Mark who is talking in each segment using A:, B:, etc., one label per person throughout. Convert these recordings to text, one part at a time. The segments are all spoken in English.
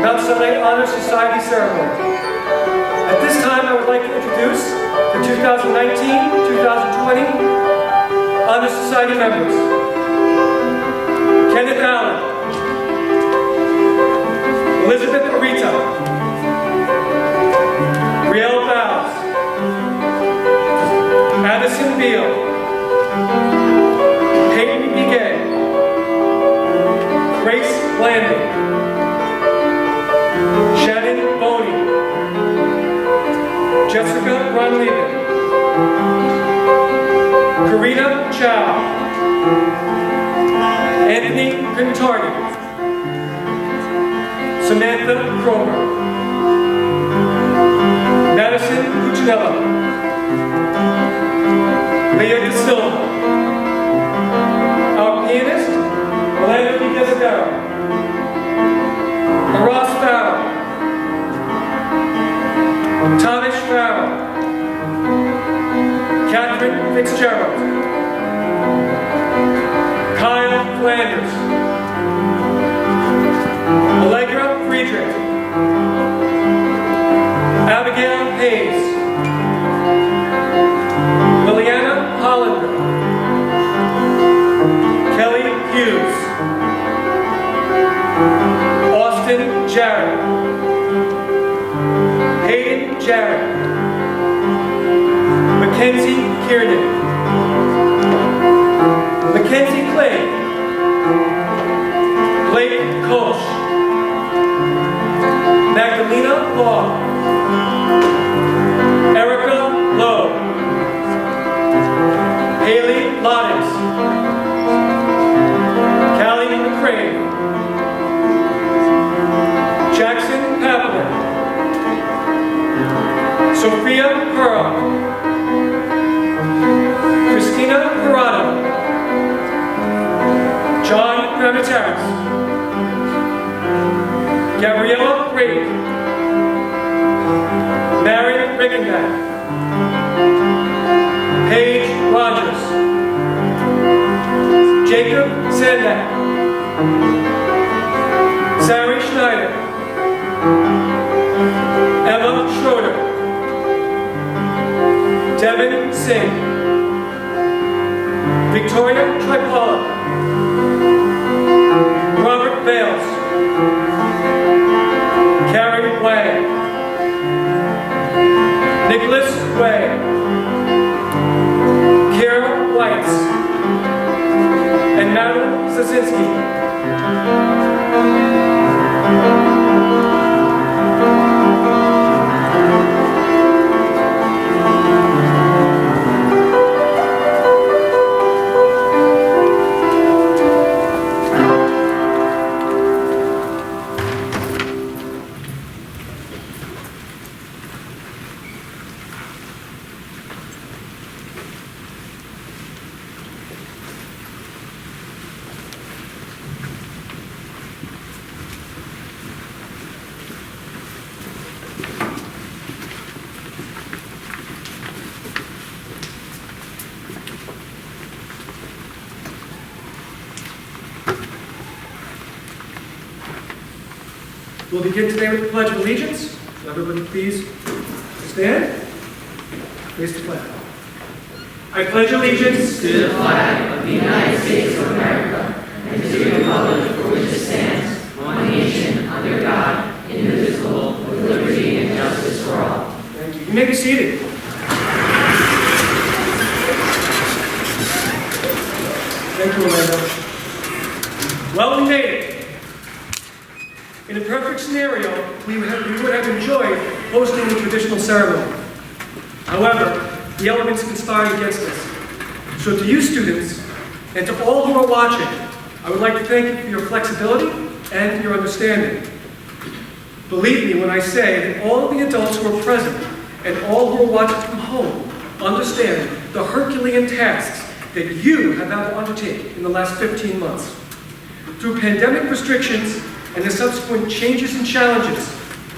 A: Mount Sinai Honor Society ceremony. At this time, I would like to introduce the 2019-2020 Honor Society members. Kenneth Allen, Elizabeth Arita, Brielle Bowes, Addison Beal, Peyton Begay, Grace Blanding, Shannon Boney, Jessica Ronleben, Karina Chow, Anthony Pintardi, Samantha Cromer, Madison Cuccinella, Leah DeSilva, our pianist, Orlando Di Desidero, Ross Farrell, Thomas Farrell, Catherine Fitzgerald, Kyle Flanders, Allegra Friedrich, Abigail Hayes, Liliana Hollander, Kelly Hughes, Austin Jarrett, Hayden Jarrett, Mackenzie Kiernan, Mackenzie Clay, Blake Kolsch, Magdalena Law, Erica Lowe, Haley Lottes, Callie McCrane, Jackson Pavler, Sophia Pearl, Christina Parada, John Gramataris, Gabriella Brady, Mary Riggenback, Paige Rogers, Jacob Sandak, Sari Schneider, Emma Schroeder, Devin Singh, Victoria Tripala, Robert Bales, Carrie Wang, Nicholas Way, Kara Weitz, and Madeline Sasinski. We'll begin today with the Pledge of Allegiance. So everybody please stand. Raise the flag. I pledge allegiance
B: to the flag of the United States of America and to the republic for which it stands, one nation, under God, indivisible, with liberty and justice for all.
A: Thank you. You may be seated. Thank you, Orlando. Well, we made it. In a perfect scenario, we would have enjoyed hosting the traditional ceremony. However, the elements conspired against us. So to you students, and to all who are watching, I would like to thank you for your flexibility and your understanding. Believe me when I say that all of the adults who are present and all who are watching from home understand the Herculean tasks that you have had to undertake in the last 15 months. Through pandemic restrictions and the subsequent changes and challenges,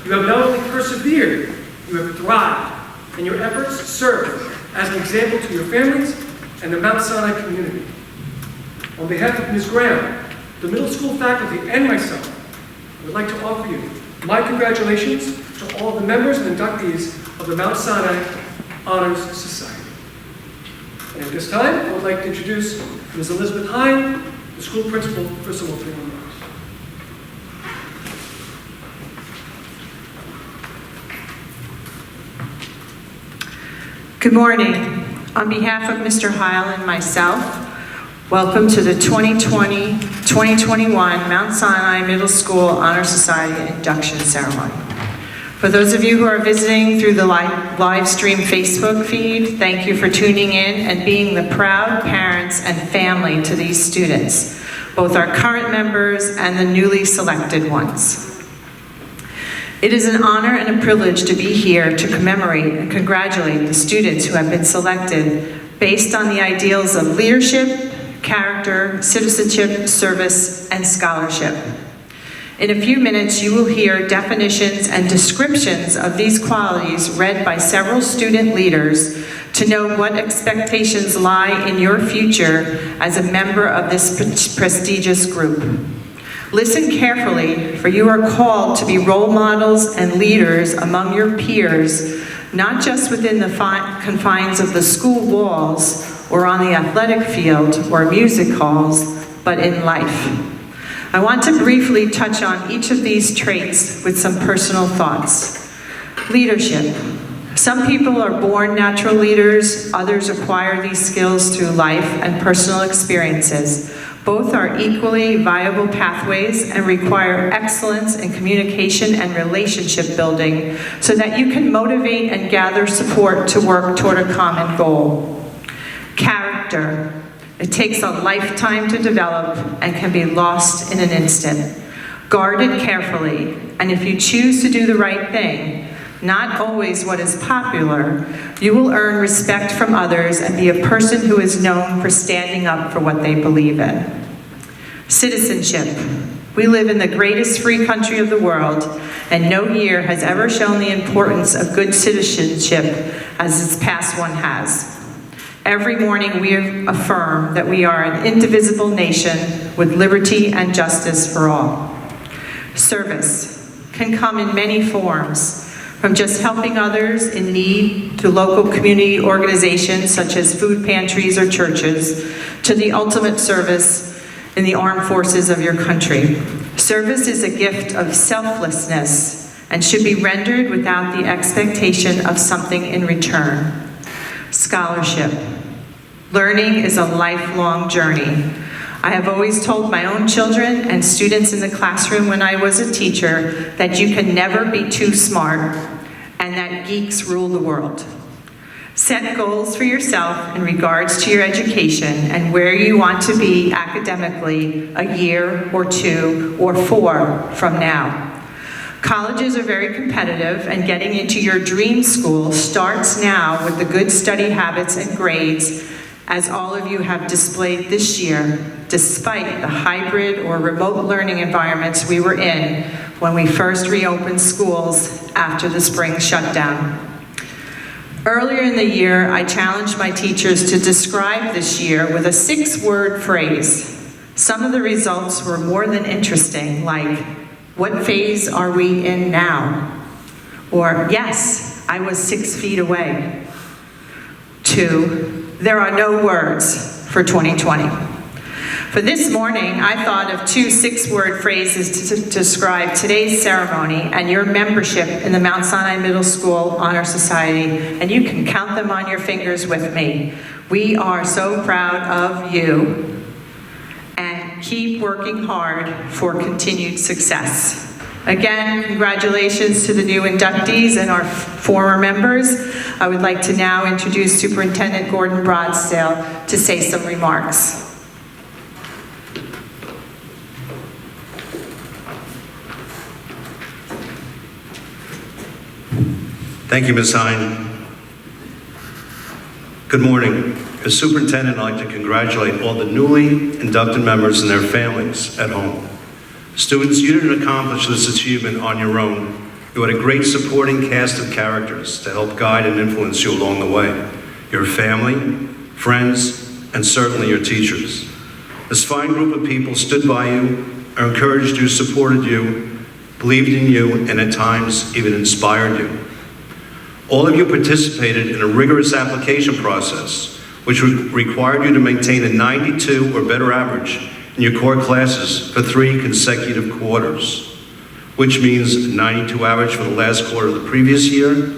A: you have not only persevered, you have thrived, and your efforts serve as an example to your families and the Mount Sinai community. On behalf of Ms. Graham, the middle school faculty, and myself, I would like to offer you My congratulations to all of the members and inductees of the Mount Sinai Honors Society. And at this time, I would like to introduce Ms. Elizabeth Hine, the school principal, for some opening remarks.
C: Good morning. On behalf of Mr. Heil and myself, welcome to the 2020-2021 Mount Sinai Middle School Honor Society Induction Ceremony. For those of you who are visiting through the live stream Facebook feed, thank you for tuning in and being the proud parents and family to these students, both our current members and the newly selected ones. It is an honor and a privilege to be here to commemorate and congratulate the students who have been selected based on the ideals of leadership, character, citizenship, service, and scholarship. In a few minutes, you will hear definitions and descriptions of these qualities read by several student leaders to know what expectations lie in your future as a member of this prestigious group. Listen carefully, for you are called to be role models and leaders among your peers, not just within the confines of the school walls or on the athletic field or music halls, but in life. I want to briefly touch on each of these traits with some personal thoughts. Leadership. Some people are born natural leaders, others acquire these skills through life and personal experiences. Both are equally viable pathways and require excellence in communication and relationship building so that you can motivate and gather support to work toward a common goal. Character. It takes a lifetime to develop and can be lost in an instant. Guard it carefully, and if you choose to do the right thing, not always what is popular, you will earn respect from others and be a person who is known for standing up for what they believe in. Citizenship. We live in the greatest free country of the world, and no year has ever shown the importance of good citizenship as this past one has. Every morning we affirm that we are an indivisible nation with liberty and justice for all. Service can come in many forms, from just helping others in need to local community organizations such as food pantries or churches, to the ultimate service in the armed forces of your country. Service is a gift of selflessness and should be rendered without the expectation of something in return. Scholarship. Learning is a lifelong journey. I have always told my own children and students in the classroom when I was a teacher that you can never be too smart and that geeks rule the world. Set goals for yourself in regards to your education and where you want to be academically a year or 2 or 4 from now. Colleges are very competitive, and getting into your dream school starts now with the good study habits and grades, as all of you have displayed this year, despite the hybrid or remote learning environments we were in when we first reopened schools after the spring shutdown. Earlier in the year, I challenged my teachers to describe this year with a 6-word phrase. Some of the results were more than interesting, like, "What phase are we in now?" Or, "Yes, I was 6 feet away." 2, "There are no words for 2020. For this morning, I thought of 2 6-word phrases to describe today's ceremony and your membership in the Mount Sinai Middle School Honor Society, and you can count them on your fingers with me. We are so proud of you, and keep working hard for continued success. Again, congratulations to the new inductees and our former members. I would like to now introduce Superintendent Gordon Broadsdale to say some remarks.
D: Thank you, Ms. Hine. Good morning. As superintendent, I'd like to congratulate all the newly inducted members and their families at home. Students, you didn't accomplish this achievement on your own. You had a great supporting cast of characters to help guide and influence you along the way. Your family, friends, and certainly your teachers. This fine group of people stood by you, encouraged you, supported you, believed in you, and at times even inspired you. All of you participated in a rigorous application process, which required you to maintain a 92 or better average in your core classes for 3 consecutive quarters, which means 92 average for the last quarter of the previous year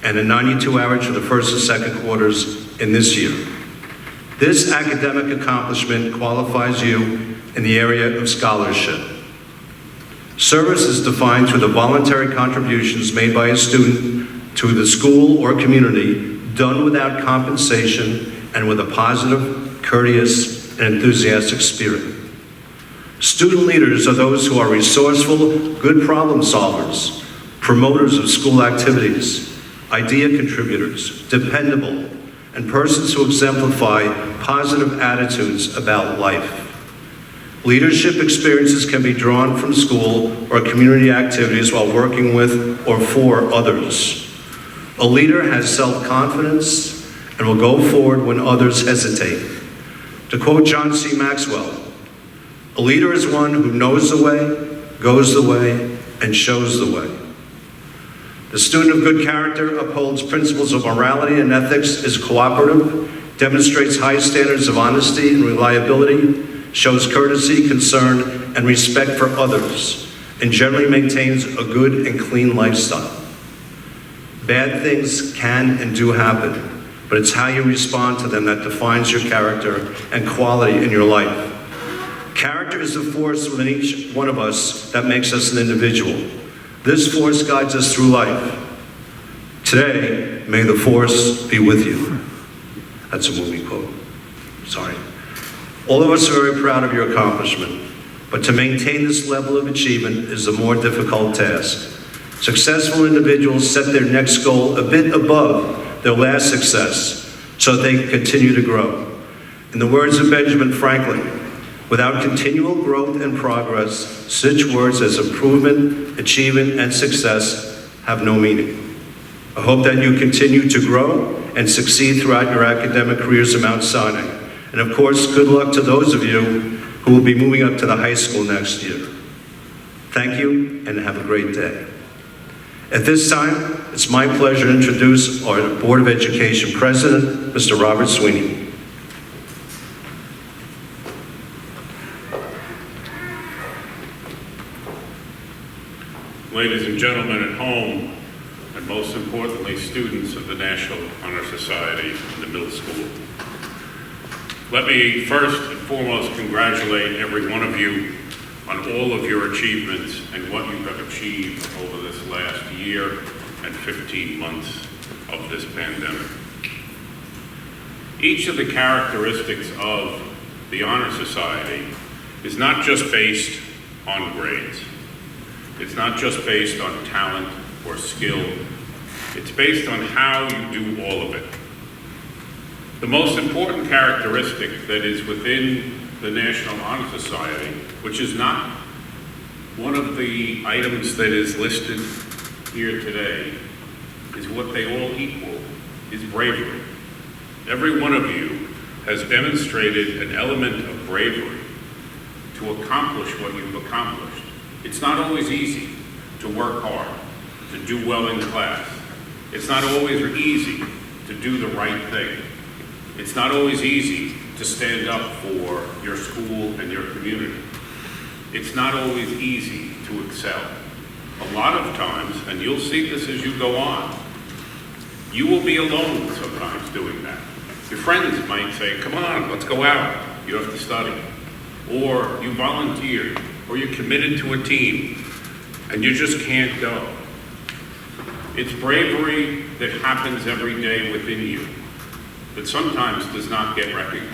D: and a 92 average for the first and second quarters in this year. This academic accomplishment qualifies you in the area of scholarship. Service is defined through the voluntary contributions made by a student to the school or community, done without compensation and with a positive, courteous, and enthusiastic spirit. Student leaders are those who are resourceful, good problem solvers, promoters of school activities, idea contributors, dependable, and persons who exemplify positive attitudes about life. Leadership experiences can be drawn from school or community activities while working with or for others. A leader has self-confidence and will go forward when others hesitate. To quote John C. Maxwell, "A leader is one who knows the way, goes the way, and shows the way." The student of good character upholds principles of morality and ethics, is cooperative, demonstrates high standards of honesty and reliability, shows courtesy, concern, and respect for others, and generally maintains a good and clean lifestyle. Bad things can and do happen, but it's how you respond to them that defines your character and quality in your life. Character is the force within each one of us that makes us an individual. This force guides us through life. Today, may the force be with you. That's a movie quote. Sorry. All of us are very proud of your accomplishment, but to maintain this level of achievement is a more difficult task. Successful individuals set their next goal a bit above their last success so that they can continue to grow. In the words of Benjamin Franklin, without continual growth and progress, such words as improvement, achievement, and success have no meaning. I hope that you continue to grow and succeed throughout your academic careers at Mount Sinai. And of course, good luck to those of you who will be moving up to the high school next year. Thank you, and have a great day. At this time, it's my pleasure to introduce our Board of Education President, Mr. Robert Sweeney.
E: Ladies and gentlemen at home, and most importantly, students of the National Honor Society in the middle school. Let me first and foremost congratulate every one of you on all of your achievements and what you have achieved over this last year and 15 months of this pandemic. Each of the characteristics of the Honor Society is not just based on grades. It's not just based on talent or skill. It's based on how you do all of it. The most important characteristic that is within the National Honor Society, which is not one of the items that is listed here today, is what they all equal, is bravery. Every one of you has demonstrated an element of bravery to accomplish what you've accomplished. It's not always easy to work hard, to do well in class. It's not always easy to do the right thing. It's not always easy to stand up for your school and your community. It's not always easy to excel. A lot of times, and you'll see this as you go on, you will be alone sometimes doing that. Your friends might say, come on, let's go out. You have to study. Or you volunteered, or you're committed to a team, and you just can't go. It's bravery that happens every day within you, but sometimes does not get recognized.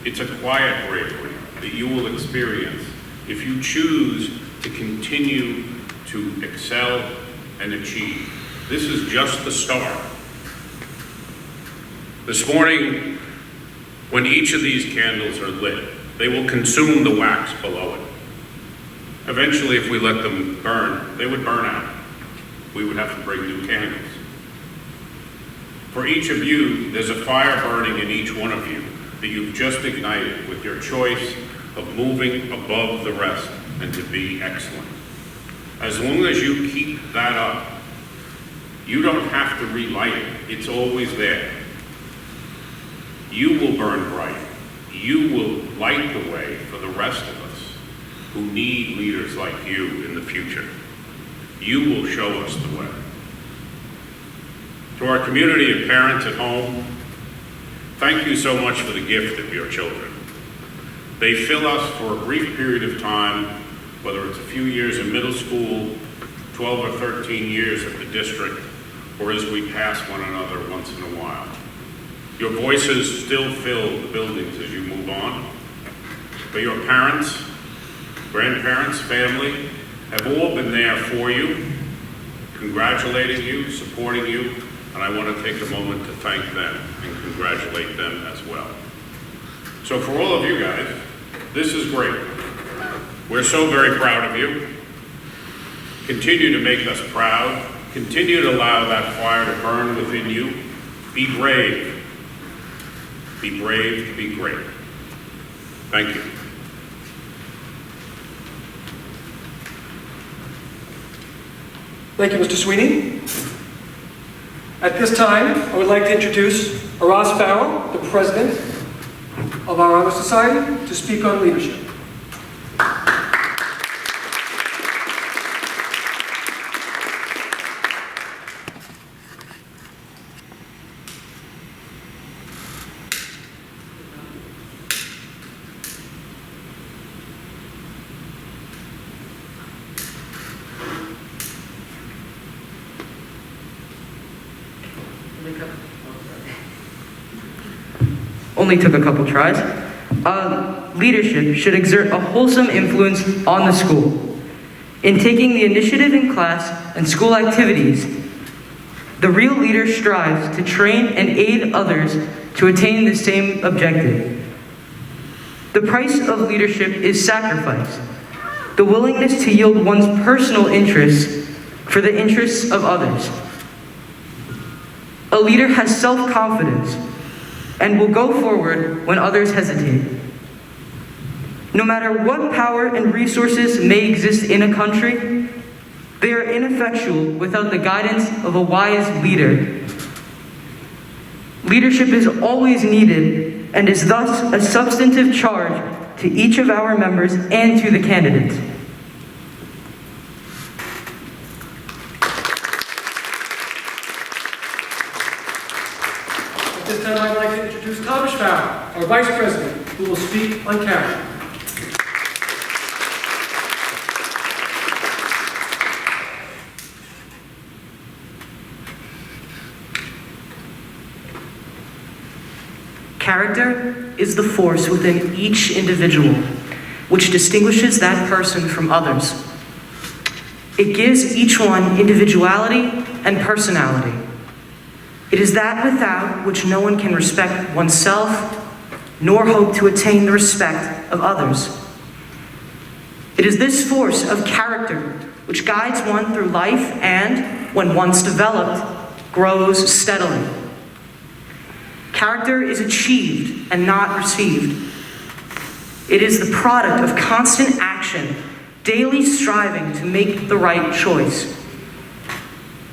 E: It's a quiet bravery that you will experience if you choose to continue to excel and achieve. This is just the start. This morning, when each of these candles are lit, they will consume the wax below it. Eventually, if we let them burn, they would burn out. We would have to bring new candles. For each of you, there's a fire burning in each one of you that you've just ignited with your choice of moving above the rest and to be excellent. As long as you keep that up, you don't have to relight it. It's always there. You will burn bright. You will light the way for the rest of us who need leaders like you in the future. You will show us the way. To our community and parents at home, thank you so much for the gift of your children. They fill us for a brief period of time, whether it's a few years in middle school, 12 or 13 years at the district, or as we pass one another once in a while. Your voices still fill the buildings as you move on, but your parents, grandparents, family have all been there for you, congratulating you, supporting you, and I want to take a moment to thank them and congratulate them as well. So for all of you guys, this is great. We're so very proud of you. Continue to make us proud. Continue to allow that fire to burn within you. Be brave. Be brave, be great. Thank you.
A: Thank you, Mr. Sweeney. At this time, I would like to introduce Ross Farrell, the president of our Honor Society, to speak on leadership.
F: Only took a couple tries. Leadership should exert a wholesome influence on the school. In taking the initiative in class and school activities, the real leader strives to train and aid others to attain the same objective. The price of leadership is sacrifice, the willingness to yield one's personal interests for the interests of others. A leader has self-confidence and will go forward when others hesitate. No matter what power and resources may exist in a country, they are ineffectual without the guidance of a wise leader. Leadership is always needed and is thus a substantive charge to each of our members and to the candidates.
A: At this time, I'd like to introduce Thomas Farrell, our vice president, who will speak on character.
F: Character is the force within each individual, which distinguishes that person from others. It gives each one individuality and personality. It is that without which no one can respect oneself, nor hope to attain the respect of others. It is this force of character which guides one through life and, when once developed, grows steadily. Character is achieved and not received. It is the product of constant action, daily striving to make the right choice.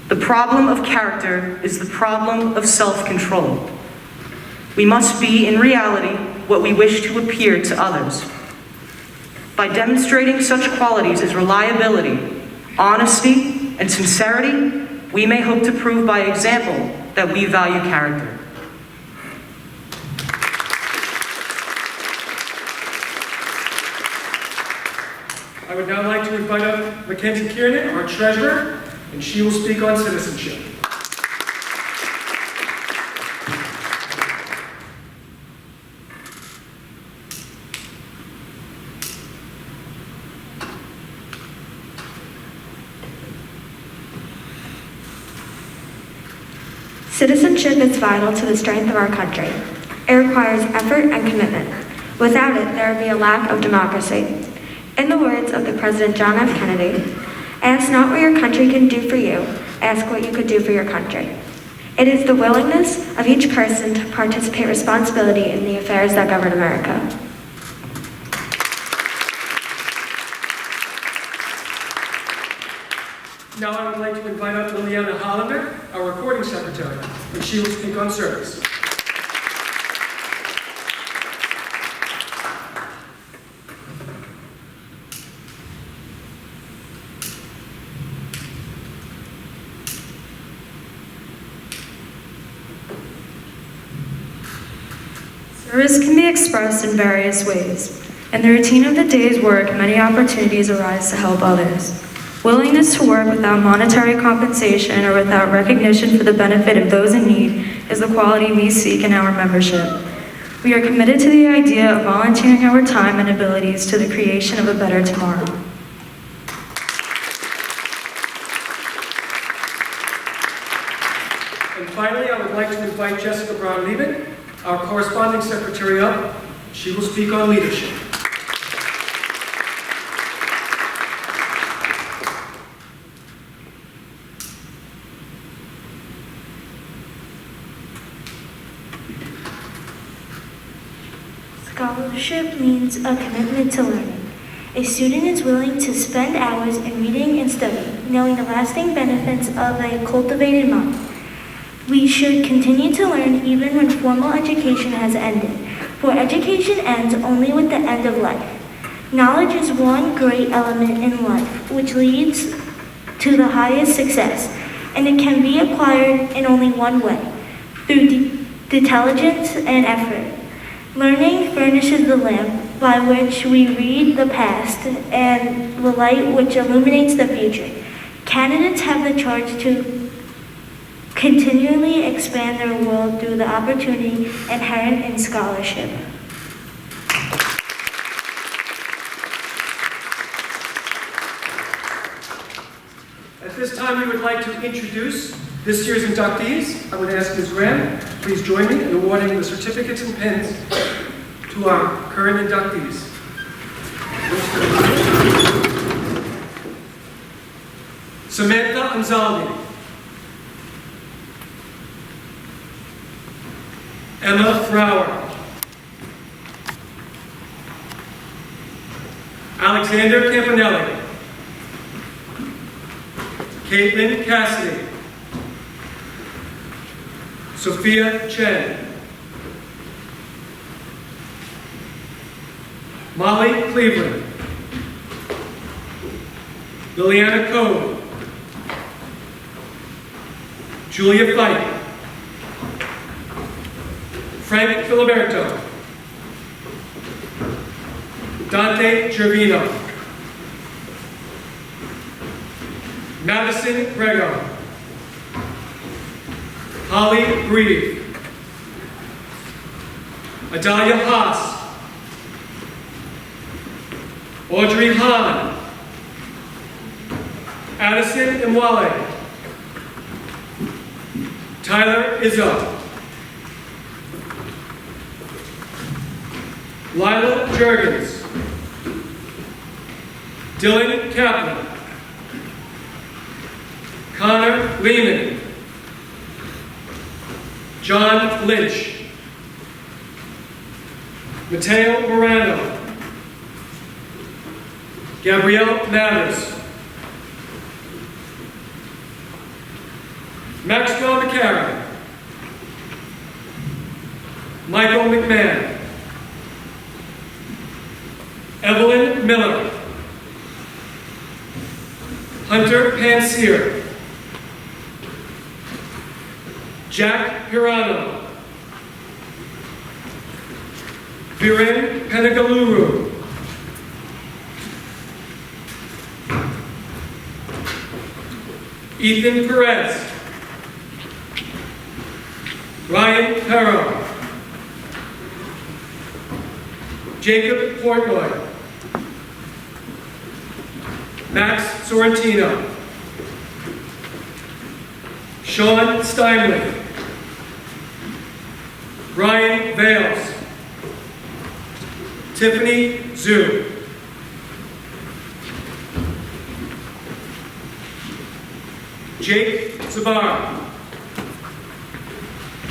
F: The problem of character is the problem of self-control. We must be, in reality, what we wish to appear to others. By demonstrating such qualities as reliability, honesty, and sincerity, we may hope to prove by example that we value character.
A: I would now like to invite up Mackenzie Kiernan, our treasurer, and she will speak on citizenship.
G: Citizenship is vital to the strength of our country. It requires effort and commitment. Without it, there would be a lack of democracy. In the words of the President John F. Kennedy, ask not what your country can do for you, ask what you could do for your country. It is the willingness of each person to participate responsibility in the affairs that govern America.
A: Now I would like to invite up Liliana Hollander, our recording secretary, and she will speak on service.
H: Service can be expressed in various ways. In the routine of the day's work, many opportunities arise to help others. Willingness to work without monetary compensation or without recognition for the benefit of those in need is the quality we seek in our membership. We are committed to the idea of volunteering our time and abilities to the creation of a better tomorrow.
A: And finally, I would like to invite Jessica Brown-Liebet, our corresponding secretary, up. She will speak on leadership.
I: Scholarship means a commitment to learning. A student is willing to spend hours in reading and studying, knowing the lasting benefits of a cultivated mind. We should continue to learn even when formal education has ended, for education ends only with the end of life. Knowledge is one great element in life, which leads to the highest success, and it can be acquired in only one way, through intelligence and effort. Learning furnishes the lamp by which we read the past and the light which illuminates the future. Candidates have the charge to continually expand their world through the opportunity inherent in scholarship.
A: At this time, we would like to introduce this year's inductees. I would ask Ms. Graham, please join me in awarding the certificates and pins to our current inductees. Samantha Anzaldi. Emma Frower. Alexander Campanelli. Caitlin Cassidy. Sophia Chen. Molly Cleveland. Liliana Cove. Julia Fike. Frank Filiberto. Dante Gervino. Madison Grego. Holly Breed. Adalia Haas. Audrey Hahn. Addison Imwale. Tyler Izzo. Lila Jurgens. Dylan Kaplan. Connor Lehman. John Lynch. Mateo Morano. Gabrielle Mathers. Maxwell McCarron. Michael McMahon. Evelyn Miller. Hunter Pansier. Jack Hirano. Viren Penegaluru. Ethan Perez. Ryan Perro. Jacob Portnoy. Max Sorrentino. Sean Steinley. Brian Vales. Tiffany Zhu. Jake Zabar.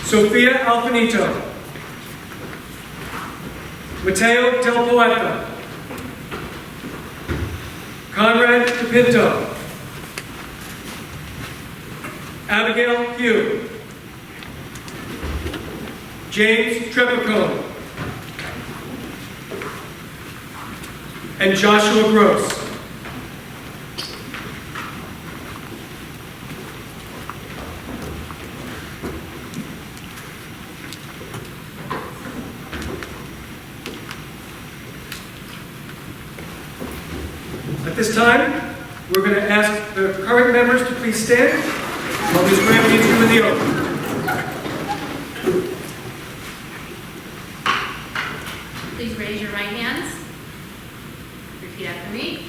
A: Sophia Alfinito. Mateo Del Poeta. Conrad DePinto. Abigail Hugh. James Trepicone. And Joshua Gross. At this time, we're going to ask the current members to please stand while Ms. Graham leads you in the oath.
B: Please raise your right hands. Repeat after me.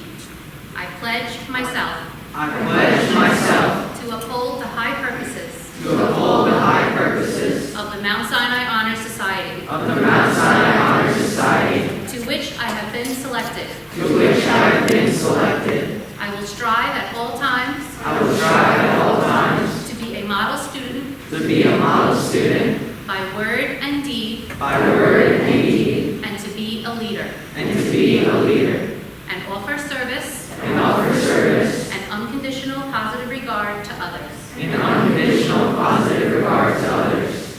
B: I pledge myself
F: I pledge myself
B: to uphold the high purposes
F: to uphold the high purposes
B: of the Mount Sinai Honor Society,
F: of the Mount Sinai Honor Society,
B: to which I have been selected.
F: to which I have been selected.
B: I will strive at all times
F: I will strive at all times
B: to be a model student
F: to be a model student
B: by word and deed,
F: by word and deed,
B: and to be a leader,
F: and to be a leader,
B: and offer service
F: and offer service
B: and unconditional positive regard to others.
F: in unconditional positive regard to others.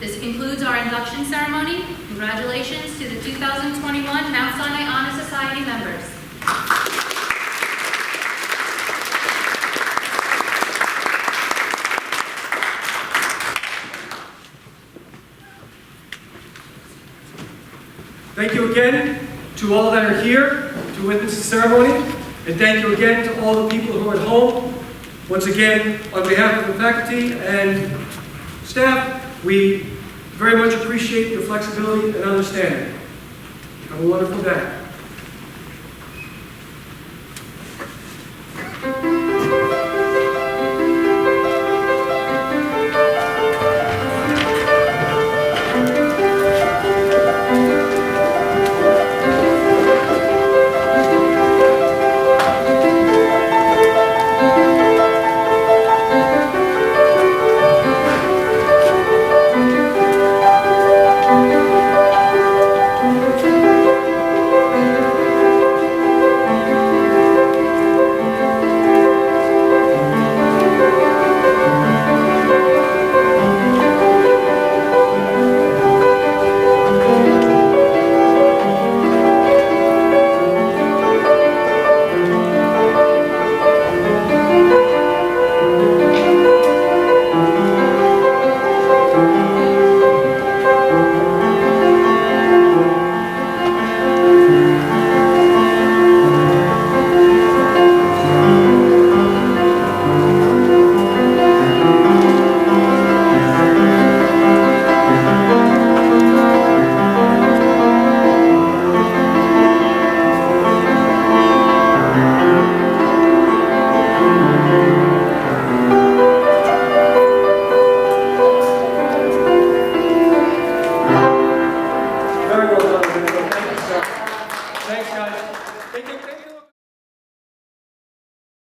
B: This concludes our induction ceremony. Congratulations to the 2021 Mount Sinai Honor Society members.
A: Thank you again to all that are here to witness the ceremony, and thank you again to all the people who are at home. Once again, on behalf of the faculty and staff, we very much appreciate your flexibility and understanding. Have a wonderful day.